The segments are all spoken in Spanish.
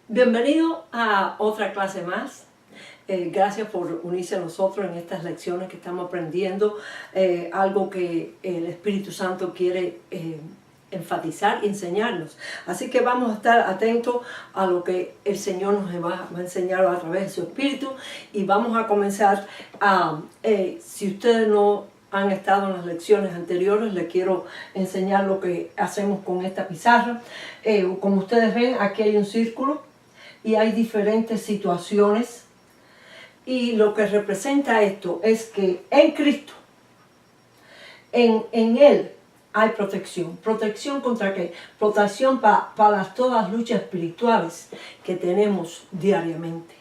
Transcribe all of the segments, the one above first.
Bienvenido a otra clase más. Gracias por unirse a nosotros en estas lecciones que estamos aprendiendo, algo que el Espíritu Santo quiere enfatizar y enseñarnos. Así que vamos a estar atentos a lo que el Señor nos va a enseñar a través de su Espíritu, y vamos a comenzar si ustedes no han estado en las lecciones anteriores, les quiero enseñar lo que hacemos con esta pizarra. Como ustedes ven, aquí hay un círculo y hay diferentes situaciones, y lo que representa esto es que en Cristo, en Él hay protección. ¿Protección contra qué? Protección para todas las luchas espirituales que tenemos diariamente.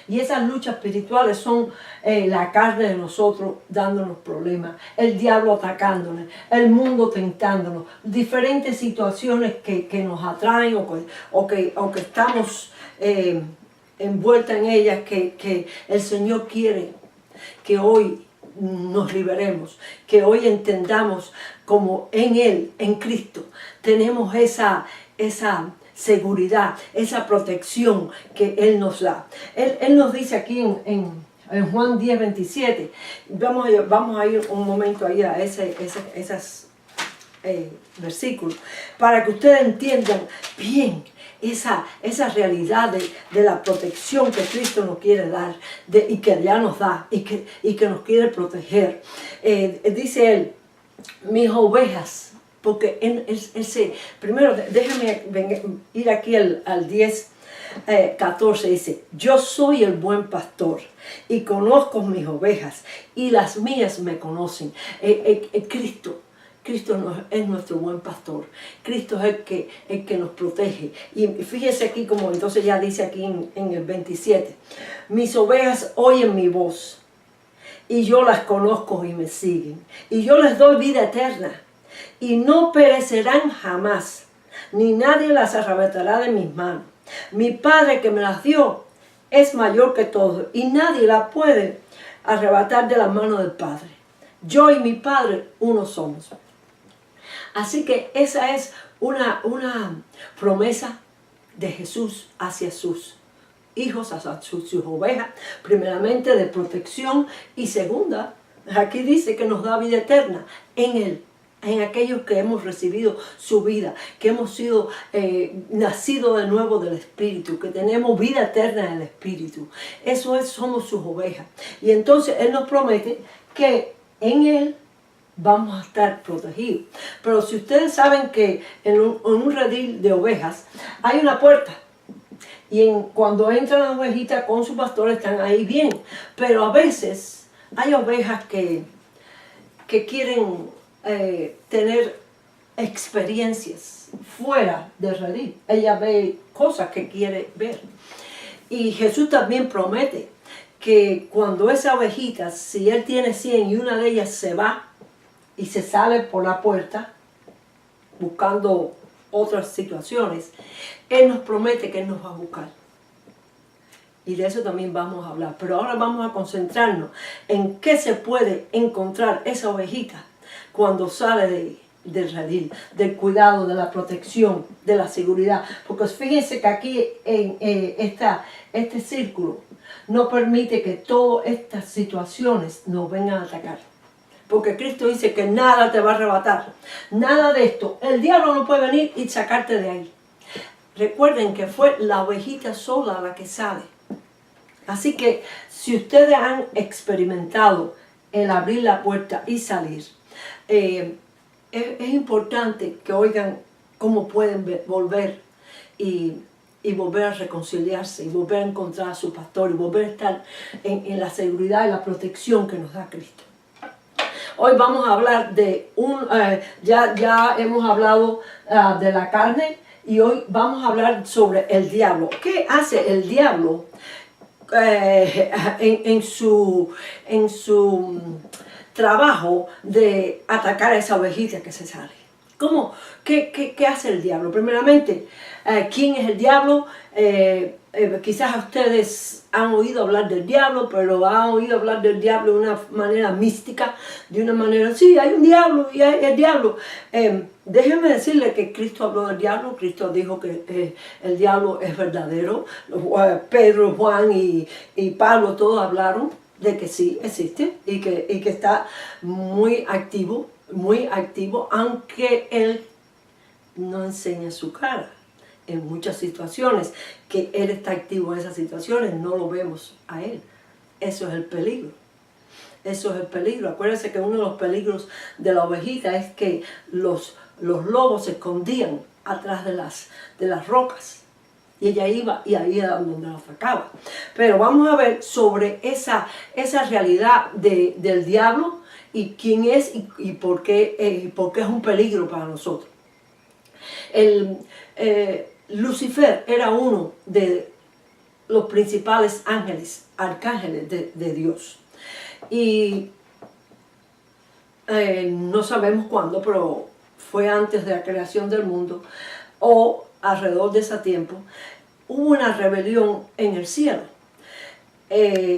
Y esas luchas espirituales son la carne de nosotros dándonos problemas, el diablo atacándonos, el mundo tentándonos, diferentes situaciones que nos atraen o que estamos envueltas en ellas, que el Señor quiere que hoy nos liberemos, que hoy entendamos como en Él, en Cristo, tenemos esa seguridad, esa protección que Él nos da. Él nos dice aquí en Juan 10, 27, vamos a ir un momento ahí a esos versículos, para que ustedes entiendan bien esa realidad de la protección que Cristo nos quiere dar y que ya nos da y que nos quiere proteger. Dice Él, mis ovejas, porque primero déjame ir aquí al 10, 14, dice, yo soy el buen pastor y conozco mis ovejas y las mías me conocen. Cristo es nuestro buen pastor. Cristo es el que nos protege. Y fíjese aquí como entonces ya dice aquí en el 27. Mis ovejas oyen mi voz y yo las conozco y me siguen. Y yo les doy vida eterna y no perecerán jamás, ni nadie las arrebatará de mis manos. Mi Padre que me las dio es mayor que todo y nadie la puede arrebatar de las manos del Padre. Yo y mi Padre uno somos. Así que esa es una promesa de Jesús hacia sus hijos, hacia sus ovejas, primeramente de protección, y segunda, aquí dice que nos da vida eterna en Él, en aquellos que hemos recibido su vida, que hemos sido nacidos de nuevo del Espíritu, que tenemos vida eterna en el Espíritu. Eso es, somos sus ovejas. Y entonces Él nos promete que en Él vamos a estar protegidos. Pero si ustedes saben que en un redil de ovejas hay una puerta, y cuando entran las ovejitas con su pastor están ahí bien, pero a veces hay ovejas que quieren tener experiencias fuera del redil. Ella ve cosas que quiere ver, y Jesús también promete que cuando esa ovejita, si Él tiene 100 y una de ellas se va y se sale por la puerta buscando otras situaciones, Él nos promete que Él nos va a buscar. Y de eso también vamos a hablar. Pero ahora vamos a concentrarnos en qué se puede encontrar esa ovejita cuando sale del redil, del cuidado, de la protección, de la seguridad. Porque fíjense que aquí en este círculo no permite que todas estas situaciones nos vengan a atacar. Porque Cristo dice que nada te va a arrebatar. Nada de esto. El diablo no puede venir y sacarte de ahí. Recuerden que fue la ovejita sola la que sale. Así que si ustedes han experimentado el abrir la puerta y salir, es importante que oigan cómo pueden volver y volver a reconciliarse, y volver a encontrar a su pastor, y volver a estar en la seguridad y la protección que nos da Cristo. Hoy vamos a hablar de ya hemos hablado de la carne, y hoy vamos a hablar sobre el diablo. ¿Qué hace el diablo en su trabajo de atacar a esa ovejita que se sale? ¿Qué hace el diablo? Primeramente, ¿quién es el diablo? Quizás ustedes han oído hablar del diablo, pero han oído hablar del diablo de una manera mística, de una manera, sí, hay un diablo y hay el diablo. Déjenme decirle que Cristo habló del diablo. Cristo dijo que el diablo es verdadero. Pedro, Juan y Pablo todos hablaron de que sí existe y que está muy activo, aunque él no enseña su cara. En muchas situaciones que él está activo en esas situaciones, no lo vemos a él. Eso es el peligro. Eso es el peligro. Acuérdense que uno de los peligros de la ovejita es que los lobos se escondían atrás de las rocas. Y ella iba y ahí era donde la atacaba. Pero vamos a ver sobre esa realidad del diablo y quién es y por qué es un peligro para nosotros. Lucifer era uno de los principales arcángeles de Dios. Y no sabemos cuándo, pero fue antes de la creación del mundo o alrededor de ese tiempo, hubo una rebelión en el cielo.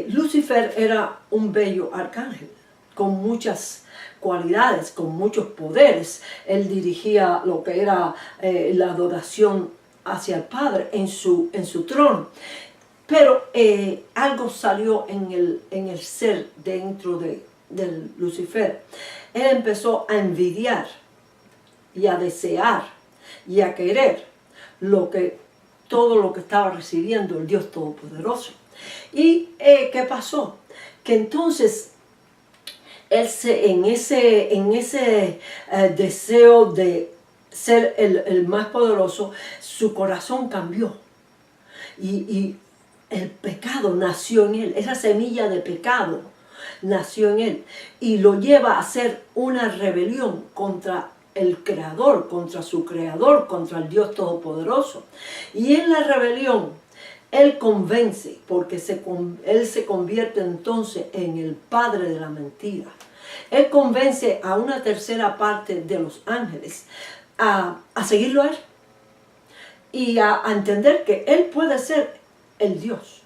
Lucifer era un bello arcángel con muchas cualidades, con muchos poderes. Él dirigía lo que era la adoración hacia el Padre en su trono. Pero algo salió en el ser dentro del Lucifer. Él empezó a envidiar y a desear y a querer todo lo que estaba recibiendo el Dios Todopoderoso. ¿Y qué pasó? Que entonces él en ese deseo de ser el más poderoso, su corazón cambió. Y el pecado nació en él, esa semilla de pecado nació en él. Y lo lleva a hacer una rebelión contra el Creador, contra su Creador, contra el Dios Todopoderoso. Y en la rebelión, él convence, porque él se convierte entonces en el padre de la mentira. Él convence a una tercera parte de los ángeles a seguirlo a él y a entender que él puede ser el Dios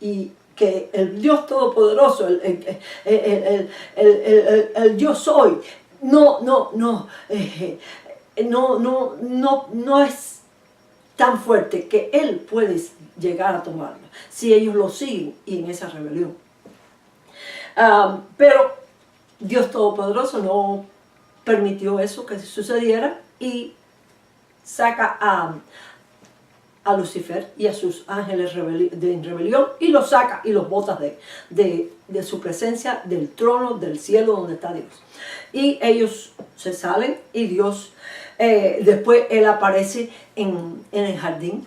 y que el Dios Todopoderoso, el yo soy, no es tan fuerte que él puede llegar a tomarlo si ellos lo siguen y en esa rebelión. Pero Dios Todopoderoso no permitió eso que sucediera y saca a Lucifer y a sus ángeles en rebelión y los saca y los bota de su presencia, del trono, del cielo donde está Dios. Y ellos se salen y Dios, después él aparece en el jardín.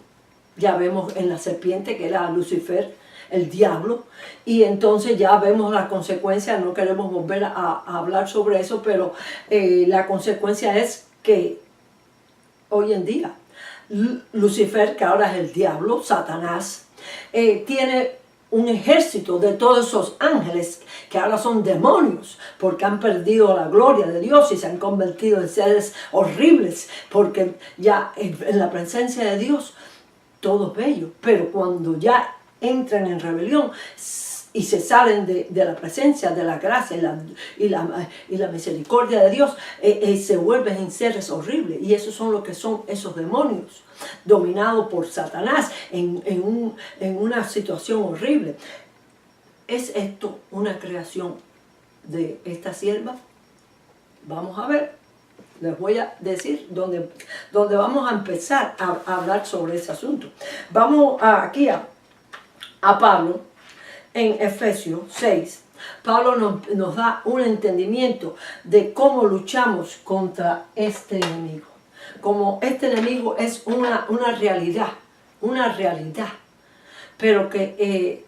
Ya vemos en la serpiente que era Lucifer, el diablo, y entonces ya vemos la consecuencia. No queremos volver a hablar sobre eso, pero la consecuencia es que hoy en día Lucifer, que ahora es el diablo, Satanás, tiene un ejército de todos esos ángeles que ahora son demonios porque han perdido la gloria de Dios y se han convertido en seres horribles, porque ya en la presencia de Dios todo es bello, pero cuando ya entran en rebelión y se salen de la presencia, de la gracia y la misericordia de Dios, se vuelven en seres horribles. Y esos son lo que son esos demonios, dominados por Satanás en una situación horrible. ¿Es esto una creación de esta sierva? Vamos a ver. Les voy a decir dónde vamos a empezar a hablar sobre ese asunto. Vamos aquí a Pablo. En Efesios 6, Pablo nos da un entendimiento de cómo luchamos contra este enemigo. Como este enemigo es una realidad, pero que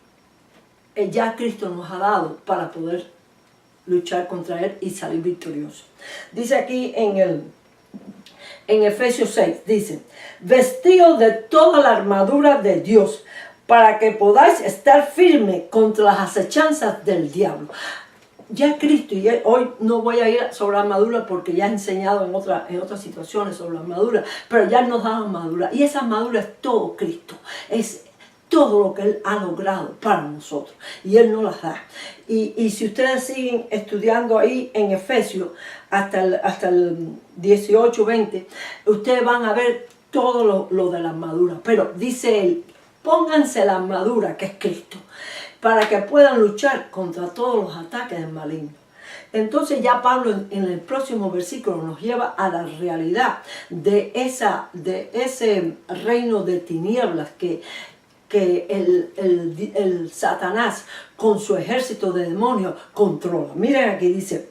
ya Cristo nos ha dado para poder luchar contra él y salir victorioso. Dice aquí en Efesios 6, dice: vestidos de toda la armadura de Dios, para que podáis estar firme contra las acechanzas del diablo. ya Cristo, y hoy no voy a ir sobre la armadura porque ya he enseñado en otras situaciones sobre la armadura, pero ya nos da la armadura. Y esa armadura es todo Cristo, es todo lo que Él ha logrado para nosotros. Y Él nos las da. Y si ustedes siguen estudiando ahí en Efesios hasta el 18, 20, ustedes van a ver todo lo de la armadura. Pero dice Él, pónganse la armadura que es Cristo, para que puedan luchar contra todos los ataques del maligno. Entonces ya Pablo en el próximo versículo nos lleva a la realidad de ese reino de tinieblas que el Satanás con su ejército de demonios controla. Miren aquí dice,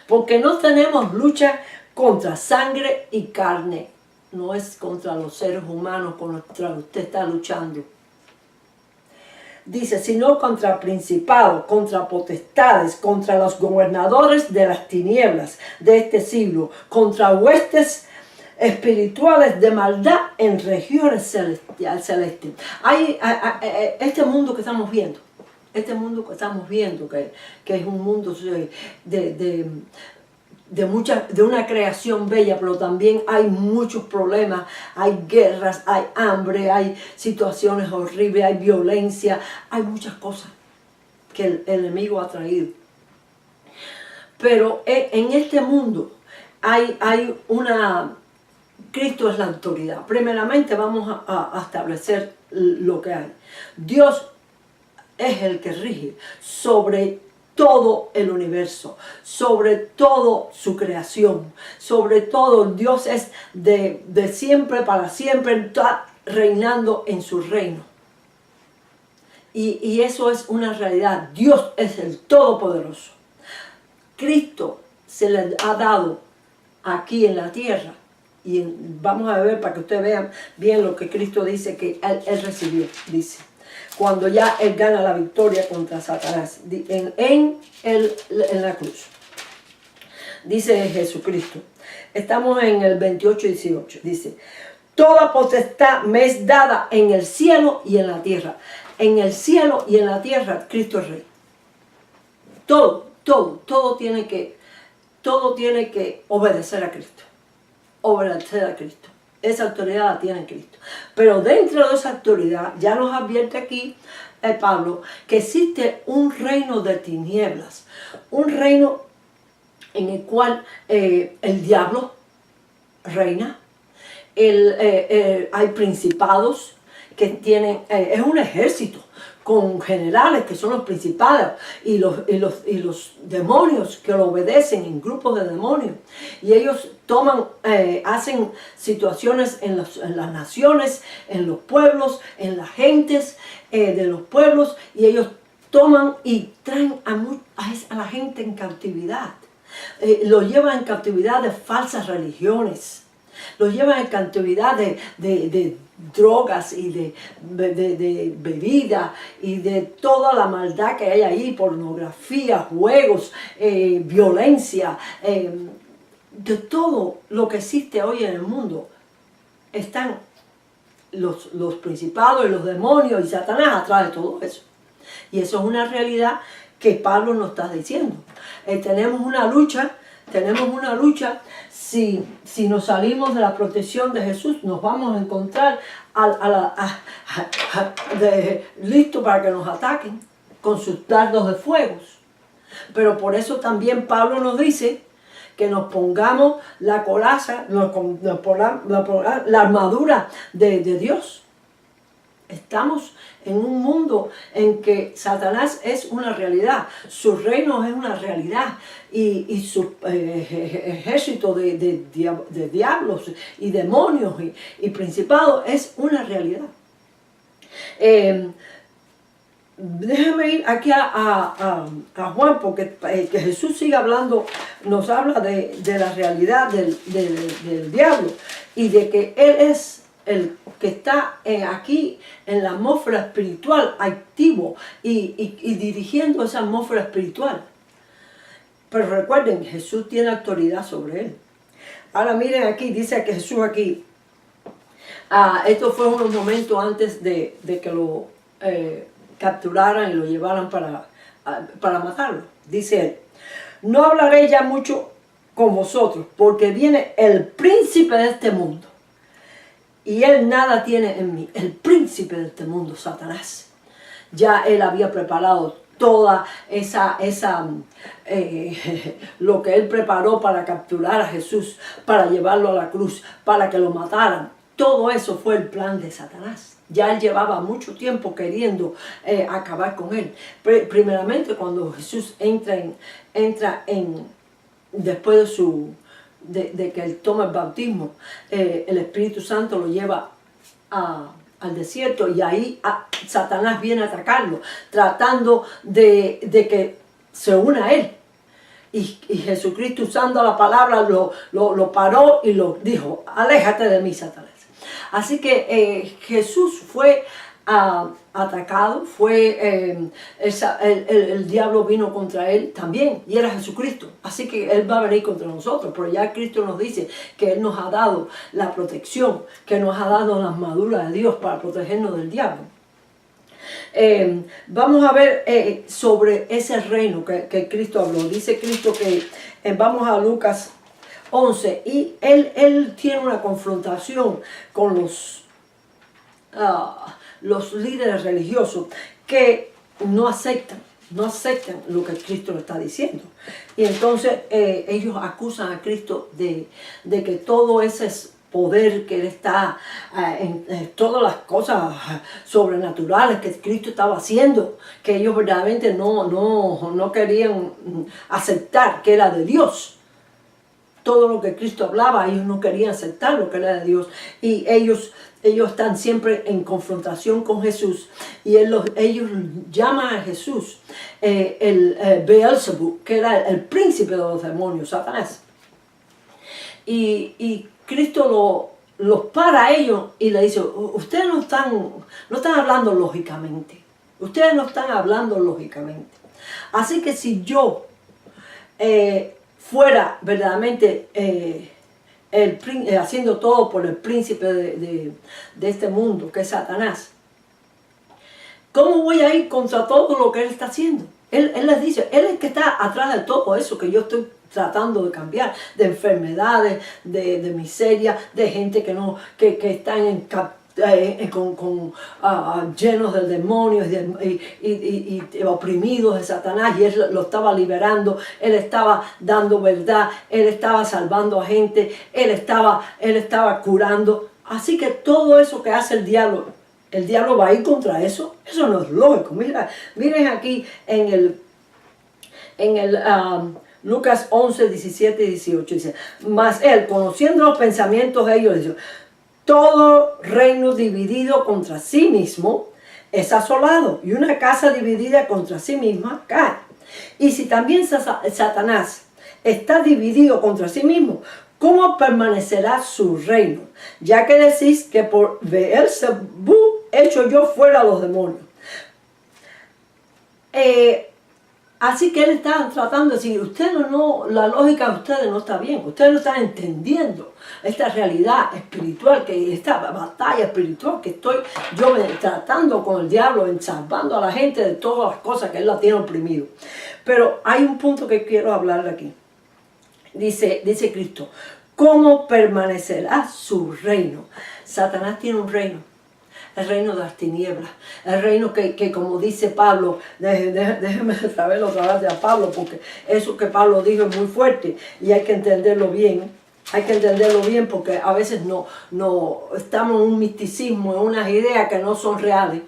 porque no tenemos lucha contra sangre y carne. No es contra los seres humanos contra los que usted está luchando. Dice, sino contra principados, contra potestades, contra los gobernadores de las tinieblas de este siglo, contra huestes espirituales de maldad en regiones celestes. Este mundo que estamos viendo, que es un mundo de una creación bella, pero también hay muchos problemas, hay guerras, hay hambre, hay situaciones horribles, hay violencia, hay muchas cosas que el enemigo ha traído. Pero en este mundo hay una... Cristo es la autoridad. Primeramente vamos a establecer lo que hay. Dios es el que rige sobre todo el universo, sobre todo su creación, sobre todo Dios es de siempre para siempre, está reinando en su reino. Y eso es una realidad. Dios es el Todopoderoso. Cristo se le ha dado aquí en la tierra. Y vamos a ver para que ustedes vean bien lo que Cristo dice que él recibió, dice. Cuando ya Él gana la victoria contra Satanás en la cruz. Dice Jesucristo. Estamos en el 28-18. Dice, toda potestad me es dada en el cielo y en la tierra. En el cielo y en la tierra Cristo es Rey. Todo tiene que obedecer a Cristo. Obedecer a Cristo. Esa autoridad la tiene Cristo. Pero dentro de esa autoridad, ya nos advierte aquí Pablo, que existe un reino de tinieblas. Un reino en el cual el diablo reina. Hay principados que tienen, es un ejército con generales que son los principados y los demonios que lo obedecen en grupos de demonios. Y ellos hacen situaciones en las naciones, en los pueblos, en las gentes de los pueblos, y ellos toman y traen a la gente en cautividad. Lo llevan en cautividad de falsas religiones. Los llevan en cautividad de drogas y de bebida y de toda la maldad que hay ahí, pornografía, juegos, violencia, de todo lo que existe hoy en el mundo. Están los principados y los demonios y Satanás atrás de todo eso. Y eso es una realidad que Pablo nos está diciendo. Tenemos una lucha. Si nos salimos de la protección de Jesús, nos vamos a encontrar listos para que nos ataquen con sus dardos de fuego. Pero por eso también Pablo nos dice que nos pongamos la coraza, la armadura de Dios. Estamos en un mundo en que Satanás es una realidad, su reino es una realidad y su ejército de diablos y demonios y principados es una realidad. Déjame ir aquí a Juan, porque que Jesús sigue hablando, nos habla de la realidad del diablo y de que Él es el que está aquí en la atmósfera espiritual activo y dirigiendo esa atmósfera espiritual. Pero recuerden, Jesús tiene autoridad sobre él. Ahora miren aquí, dice que Jesús aquí, esto fue unos momentos antes de que lo capturaran y lo llevaran para matarlo. dice él, no hablaré ya mucho con vosotros, porque viene el príncipe de este mundo, y él nada tiene en mí. El príncipe de este mundo, Satanás. Ya él había preparado toda lo que él preparó para capturar a Jesús, para llevarlo a la cruz, para que lo mataran. Todo eso fue el plan de Satanás. Ya él llevaba mucho tiempo queriendo acabar con él. Primeramente cuando Jesús entra en después de que él toma el bautismo, el Espíritu Santo lo lleva al desierto, y ahí Satanás viene a atacarlo, tratando de que se una a él. Y Jesucristo, usando la palabra, lo paró y lo dijo: aléjate de mí, Satanás. Así que Jesús fue atacado, el diablo vino contra él también, y era Jesucristo. Así que él va a venir contra nosotros, pero ya Cristo nos dice que él nos ha dado la protección, que nos ha dado la armadura de Dios para protegernos del diablo. Vamos a ver sobre ese reino que Cristo habló. Dice Cristo que vamos a Lucas 11, y él tiene una confrontación con los líderes religiosos que no aceptan lo que Cristo le está diciendo. Y entonces ellos acusan a Cristo de que todo ese poder que él está en todas las cosas sobrenaturales que Cristo estaba haciendo, que ellos verdaderamente no querían aceptar que era de Dios. Todo lo que Cristo hablaba, ellos no querían aceptar lo que era de Dios. Y ellos están siempre en confrontación con Jesús. Y ellos llaman a Jesús el Beelzebú, que era el príncipe de los demonios, Satanás. Y Cristo los para a ellos y le dice: ustedes no están hablando lógicamente. Ustedes no están hablando lógicamente. Así que si yo fuera verdaderamente haciendo todo por el príncipe de este mundo, que es Satanás, ¿cómo voy a ir contra todo lo que él está haciendo? Él les dice, él es el que está atrás de todo eso que yo estoy tratando de cambiar, de enfermedades, de miseria, de gente que están llenos de demonios y oprimidos de Satanás, y él lo estaba liberando, él estaba dando verdad, él estaba salvando a gente, él estaba curando. Así que todo eso que hace el diablo va a ir contra eso. Eso no es lógico. Miren aquí en el Lucas 11, 17 y 18 dice: mas él, conociendo los pensamientos de ellos, dice: todo reino dividido contra sí mismo es asolado, y una casa dividida contra sí misma cae. Y si también Satanás está dividido contra sí mismo, ¿cómo permanecerá su reino? Ya que decís que por Beelzebú echo yo fuera a los demonios. Así que él está tratando de decir: la lógica de ustedes no está bien, ustedes no están entendiendo esta realidad espiritual, esta batalla espiritual que estoy yo tratando con el diablo, salvando a la gente de todas las cosas que él la tiene oprimido. Pero hay un punto que quiero hablarle aquí. Dice Cristo: ¿cómo permanecerá su reino? Satanás tiene un reino. El reino de las tinieblas, el reino que como dice Pablo, déjeme saberlo otra vez a Pablo, porque eso que Pablo dijo es muy fuerte y hay que entenderlo bien. Hay que entenderlo bien, porque a veces no estamos en un misticismo, en unas ideas que no son reales.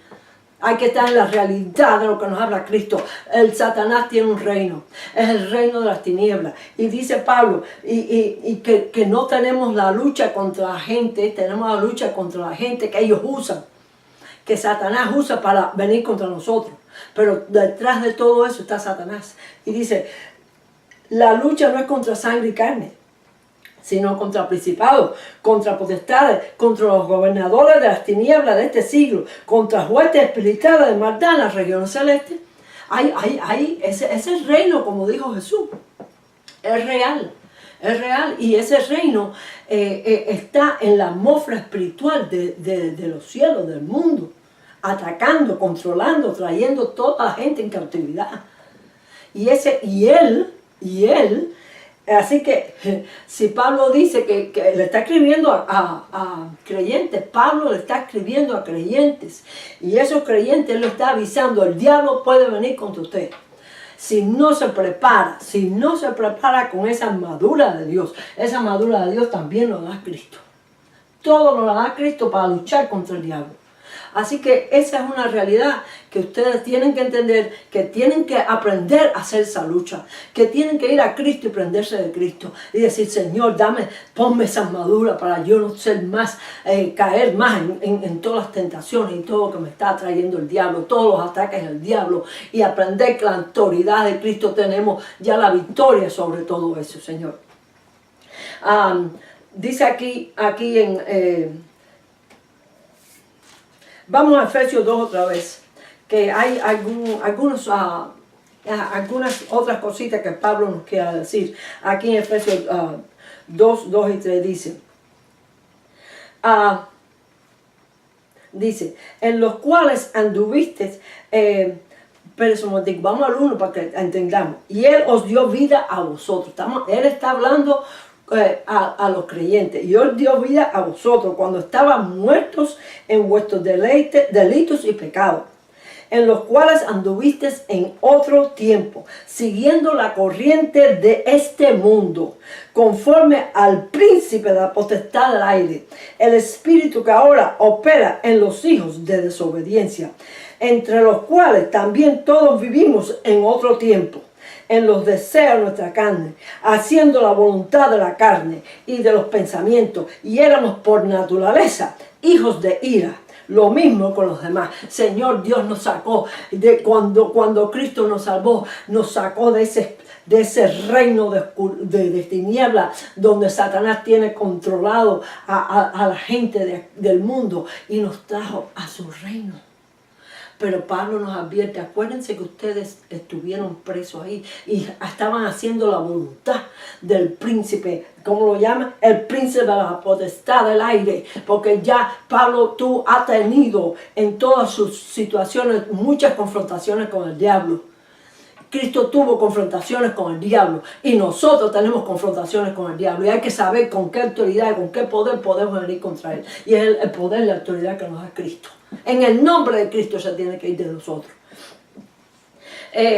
Hay que estar en la realidad de lo que nos habla Cristo. El Satanás tiene un reino, es el reino de las tinieblas. Y dice Pablo, que no tenemos la lucha contra la gente, tenemos la lucha contra la gente que ellos usan, que Satanás usa para venir contra nosotros. Pero detrás de todo eso está Satanás. Y dice, la lucha no es contra sangre y carne, sino contra principados, contra potestades, contra los gobernadores de las tinieblas de este siglo, contra jueces espirituales de maldad en las regiones celestes. Ese reino, como dijo Jesús, es real. Es real, y ese reino está en la atmósfera espiritual de los cielos, del mundo, atacando, controlando, trayendo toda la gente en cautividad. Y él, así que si Pablo dice que le está escribiendo a creyentes, Pablo le está escribiendo a creyentes. Y esos creyentes le está avisando, el diablo puede venir contra usted. Si no se prepara con esa armadura de Dios, esa armadura de Dios también nos da Cristo. Todo nos la da Cristo para luchar contra el diablo. Así que esa es una realidad que ustedes tienen que entender, que tienen que aprender a hacer esa lucha, que tienen que ir a Cristo y prenderse de Cristo y decir, Señor, ponme esa armadura para yo no ser más, caer más en todas las tentaciones y todo lo que me está trayendo el diablo, todos los ataques del diablo, y aprender que la autoridad de Cristo tenemos ya la victoria sobre todo eso, Señor. Dice aquí vamos a Efesios 2 otra vez, que hay algunas otras cositas que Pablo nos quiere decir. Aquí en Efesios 2 y 3 dice, en los cuales anduviste, pero vamos al 1 para que entendamos, y Él os dio vida a vosotros. Él está hablando a los creyentes, y Dios dio vida a vosotros cuando estaban muertos en vuestros delitos y pecados, en los cuales anduvisteis en otro tiempo, siguiendo la corriente de este mundo, conforme al príncipe de la potestad del aire, el espíritu que ahora opera en los hijos de desobediencia, entre los cuales también todos vivimos en otro tiempo, en los deseos de nuestra carne, haciendo la voluntad de la carne y de los pensamientos, y éramos por naturaleza hijos de ira. Lo mismo con los demás. Señor, Dios nos sacó de cuando Cristo nos salvó, nos sacó de ese reino de tinieblas donde Satanás tiene controlado a la gente del mundo, y nos trajo a su reino. Pero Pablo nos advierte, acuérdense que ustedes estuvieron presos ahí y estaban haciendo la voluntad del príncipe, ¿cómo lo llaman? El príncipe de la potestad del aire. Porque ya Pablo, tú has tenido en todas sus situaciones muchas confrontaciones con el diablo. Cristo tuvo confrontaciones con el diablo y nosotros tenemos confrontaciones con el diablo, y hay que saber con qué autoridad y con qué poder podemos venir contra él, y es el poder y la autoridad que nos da Cristo. En el nombre de Cristo se tiene que ir de nosotros.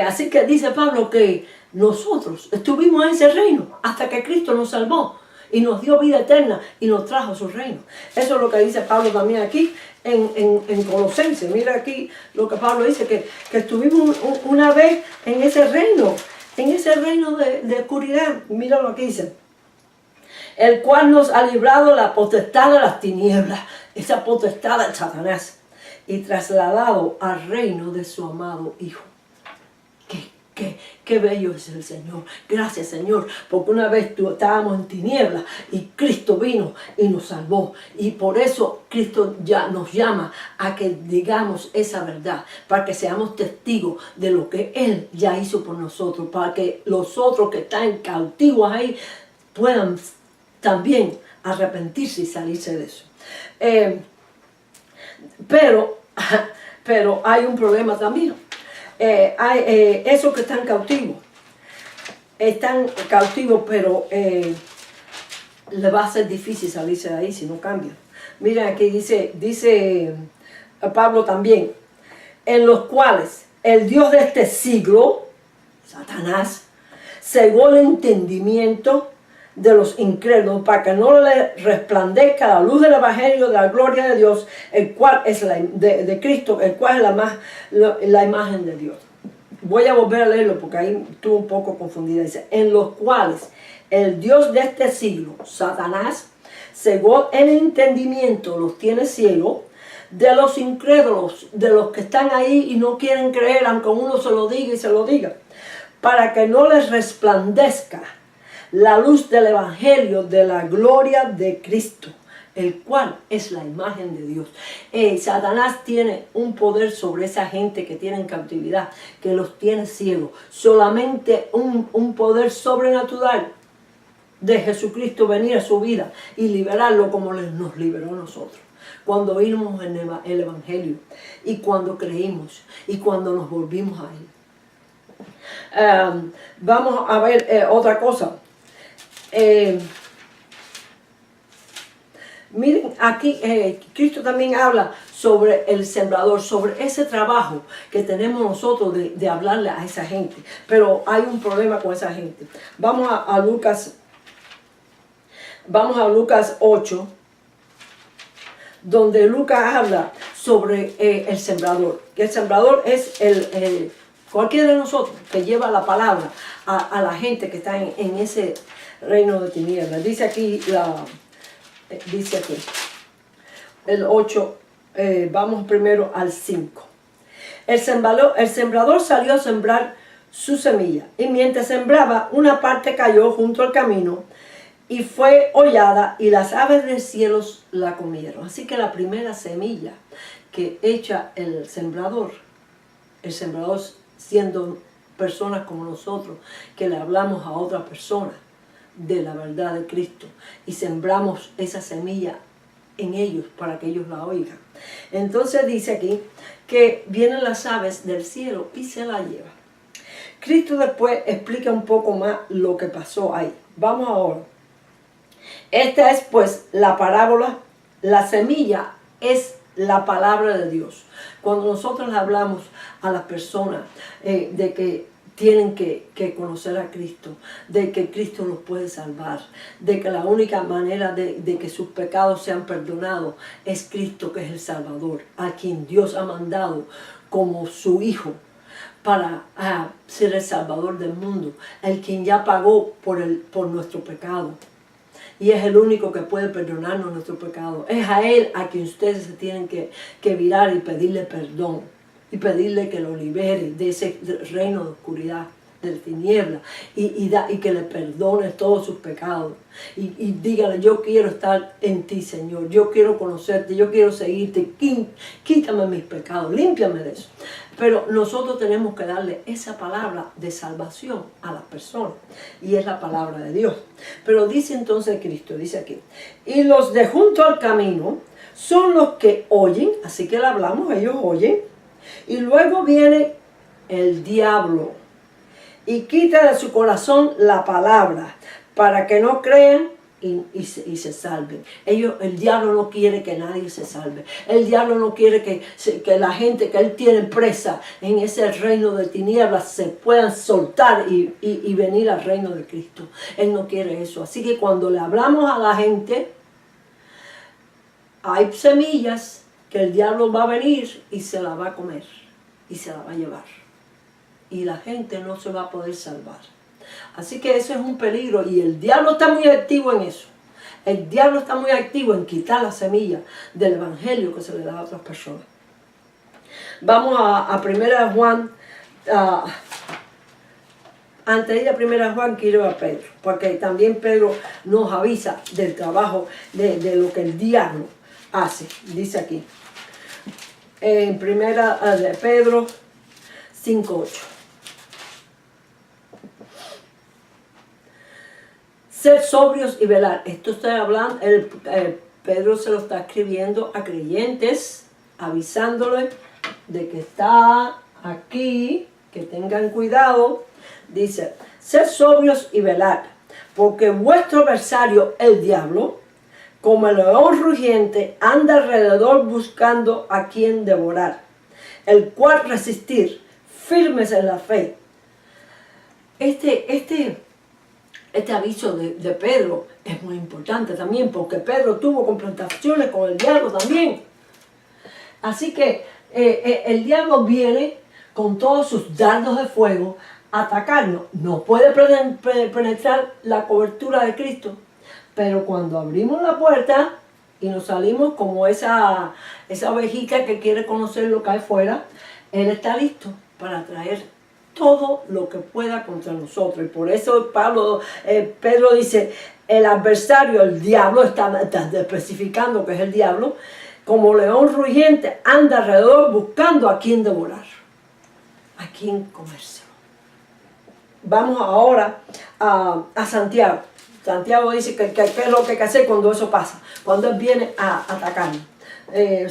Así que dice Pablo que nosotros estuvimos en ese reino hasta que Cristo nos salvó y nos dio vida eterna y nos trajo a su reino. Eso es lo que dice Pablo también aquí en Colosenses. Mira aquí lo que Pablo dice, que estuvimos una vez en ese reino de oscuridad. Mira lo que dice: el cual nos ha librado la potestad de las tinieblas, esa potestad de Satanás, y trasladado al reino de su amado Hijo. Qué bello es el Señor. Gracias, Señor, porque una vez estábamos en tinieblas y Cristo vino y nos salvó. Y por eso Cristo ya nos llama a que digamos esa verdad, para que seamos testigos de lo que Él ya hizo por nosotros, para que los otros que están cautivos ahí puedan también arrepentirse y salirse de eso. Pero hay un problema también. Esos que están cautivos, pero le va a ser difícil salirse de ahí si no cambian. Miren aquí dice Pablo también, en los cuales el Dios de este siglo, Satanás, cegó el entendimiento de los incrédulos para que no le resplandezca la luz del evangelio de la gloria de Dios, el cual es de Cristo, el cual es la imagen de Dios. Voy a volver a leerlo porque ahí estuve un poco confundida. Dice, en los cuales el Dios de este siglo, Satanás, cegó el entendimiento, los tiene ciegos, de los incrédulos, de los que están ahí y no quieren creer, aunque uno se lo diga y se lo diga, para que no les resplandezca la luz del evangelio de la gloria de Cristo, el cual es la imagen de Dios. Satanás tiene un poder sobre esa gente que tiene en cautividad, que los tiene ciegos. Solamente un poder sobrenatural de Jesucristo venir a su vida y liberarlo como nos liberó a nosotros. Cuando oímos el evangelio y cuando creímos y cuando nos volvimos a él. Vamos a ver otra cosa. Miren, aquí Cristo también habla sobre el sembrador, sobre ese trabajo que tenemos nosotros de hablarle a esa gente. Pero hay un problema con esa gente. Vamos a Lucas 8, donde Lucas habla sobre el sembrador. Que el sembrador es cualquiera de nosotros que lleva la palabra a la gente que está en ese reino de tinieblas. Dice aquí el 8, vamos primero al 5. El sembrador salió a sembrar su semilla, y mientras sembraba, una parte cayó junto al camino y fue hollada, y las aves del cielo la comieron. Así que la primera semilla que echa el sembrador siendo personas como nosotros, que le hablamos a otra persona de la verdad de Cristo y sembramos esa semilla en ellos para que ellos la oigan. Entonces dice aquí que vienen las aves del cielo y se la llevan. Cristo después explica un poco más lo que pasó ahí. Vamos ahora. Esta es pues la parábola. La semilla es la palabra de Dios. Cuando nosotros hablamos a las personas de que tienen que conocer a Cristo, de que Cristo los puede salvar, de que la única manera de que sus pecados sean perdonados es Cristo, que es el Salvador, a quien Dios ha mandado como su Hijo para ser el Salvador del mundo, el quien ya pagó por nuestro pecado. Y es el único que puede perdonarnos nuestro pecado. Es a Él a quien ustedes se tienen que virar y pedirle perdón. Y pedirle que lo libere de ese reino de oscuridad, de tiniebla. Y que le perdone todos sus pecados. Y dígale, yo quiero estar en ti, Señor. Yo quiero conocerte, yo quiero seguirte. Quítame mis pecados, límpiame de eso. Pero nosotros tenemos que darle esa palabra de salvación a las personas. Y es la palabra de Dios. Pero dice entonces Cristo, dice aquí, y los de junto al camino son los que oyen, así que le hablamos, ellos oyen, y luego viene el diablo y quita de su corazón la palabra para que no crean y se salven. El diablo no quiere que nadie se salve. El diablo no quiere que la gente que él tiene presa en ese reino de tinieblas se puedan soltar y venir al reino de Cristo. Él no quiere eso. Así que cuando le hablamos a la gente, hay semillas que el diablo va a venir y se la va a comer y se la va a llevar. Y la gente no se va a poder salvar. Así que eso es un peligro y el diablo está muy activo en eso. El diablo está muy activo en quitar la semilla del evangelio que se le da a otras personas. Vamos a 1 Juan. Antes de ir a 1 Juan quiero ir a Pedro, porque también Pedro nos avisa del trabajo de lo que el diablo hace. Dice aquí, en 1 de Pedro 5:8. Ser sobrios y velar. Esto está hablando, Pedro se lo está escribiendo a creyentes, avisándole de que está aquí, que tengan cuidado. Dice, ser sobrios y velar, porque vuestro adversario, el diablo, como el león rugiente, anda alrededor buscando a quien devorar, el cual resistir, firmes en la fe. Este aviso de Pedro es muy importante también, porque Pedro tuvo confrontaciones con el diablo también. Así que el diablo viene con todos sus dardos de fuego a atacarnos. No puede penetrar la cobertura de Cristo, pero cuando abrimos la puerta y nos salimos como esa ovejita que quiere conocer lo que hay fuera, Él está listo para traer todo lo que pueda contra nosotros. Y por eso Pedro dice, el adversario, el diablo, está especificando que es el diablo, como león rugiente, anda alrededor buscando a quien devorar, a quien comerse. Vamos ahora a Santiago. Santiago dice que es lo que hay que hacer cuando eso pasa, cuando Él viene a atacarnos.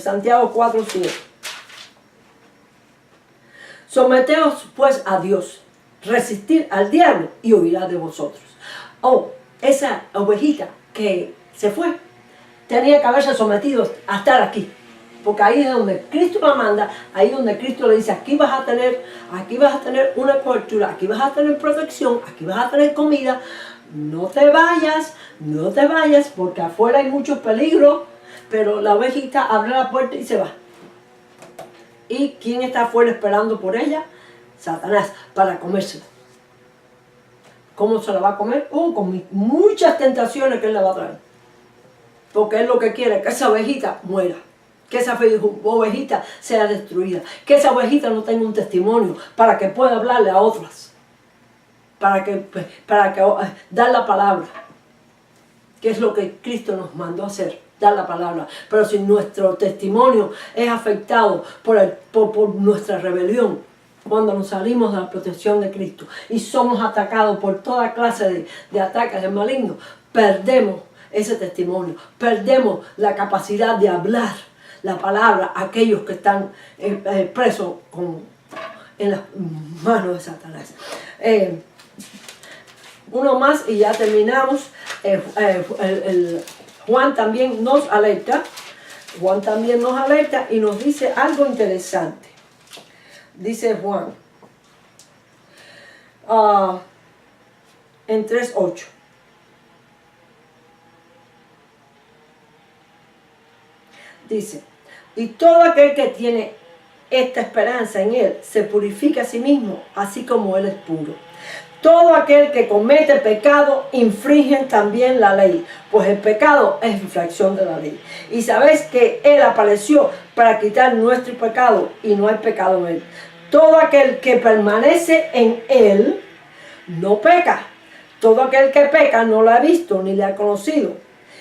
Santiago 4:7. Someteos pues a Dios, resistir al diablo y huirá de vosotros. Oh, esa ovejita que se fue, tenía que haberse sometido a estar aquí. Porque ahí es donde Cristo la manda, ahí es donde Cristo le dice, aquí vas a tener una cobertura, aquí vas a tener protección, aquí vas a tener comida, no te vayas, porque afuera hay muchos peligros, pero la ovejita abre la puerta y se va. ¿Y quién está afuera esperando por ella? Satanás, para comérsela. ¿Cómo se la va a comer? Con muchas tentaciones que él le va a traer. Porque él lo que quiere es que esa ovejita muera. Que esa ovejita sea destruida. Que esa ovejita no tenga un testimonio para que pueda hablarle a otras. Para que dar la palabra. Que es lo que Cristo nos mandó a hacer. Dar la palabra. Pero si nuestro testimonio es afectado por nuestra rebelión, cuando nos salimos de la protección de Cristo y somos atacados por toda clase de ataques del maligno, perdemos ese testimonio, perdemos la capacidad de hablar la palabra a aquellos que están presos en las manos de Satanás. Uno más y ya terminamos. Juan también nos alerta. Juan también nos alerta y nos dice algo interesante. Dice Juan en 3:8. Dice, y todo aquel que tiene esta esperanza en él se purifica a sí mismo, así como él es puro. Todo aquel que comete pecado infringe también la ley, pues el pecado es infracción de la ley. Y sabéis que él apareció para quitar nuestro pecado y no hay pecado en él. Todo aquel que permanece en él no peca. Todo aquel que peca no lo ha visto ni le ha conocido.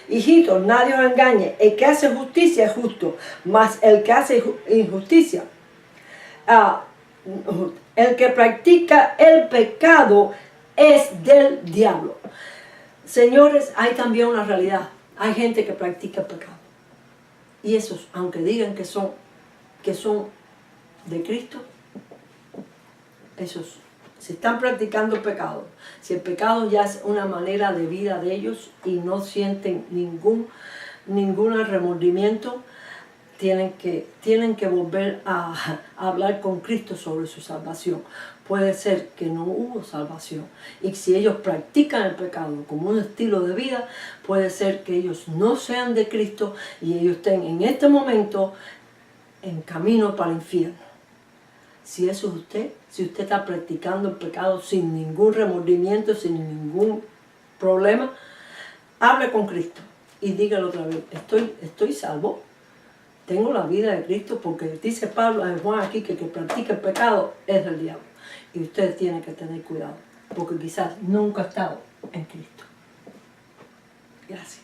Hijitos, nadie os engañe. El que hace justicia es justo, mas el que hace injusticia, el que practica el pecado es del diablo. Señores, hay también una realidad. Hay gente que practica el pecado. Y esos, aunque digan que son de Cristo, esos, si están practicando el pecado, si el pecado ya es una manera de vida de ellos y no sienten ningún remordimiento, tienen que volver a hablar con Cristo sobre su salvación. Puede ser que no hubo salvación. Y si ellos practican el pecado como un estilo de vida, puede ser que ellos no sean de Cristo y ellos estén en este momento en camino para el infierno. Si eso es usted, si usted está practicando el pecado sin ningún remordimiento, sin ningún problema, hable con Cristo y dígalo otra vez, estoy salvo, tengo la vida de Cristo, porque dice Pablo a Juan aquí que el que practica el pecado es del diablo. Y usted tiene que tener cuidado, porque quizás nunca ha estado en Cristo. Gracias.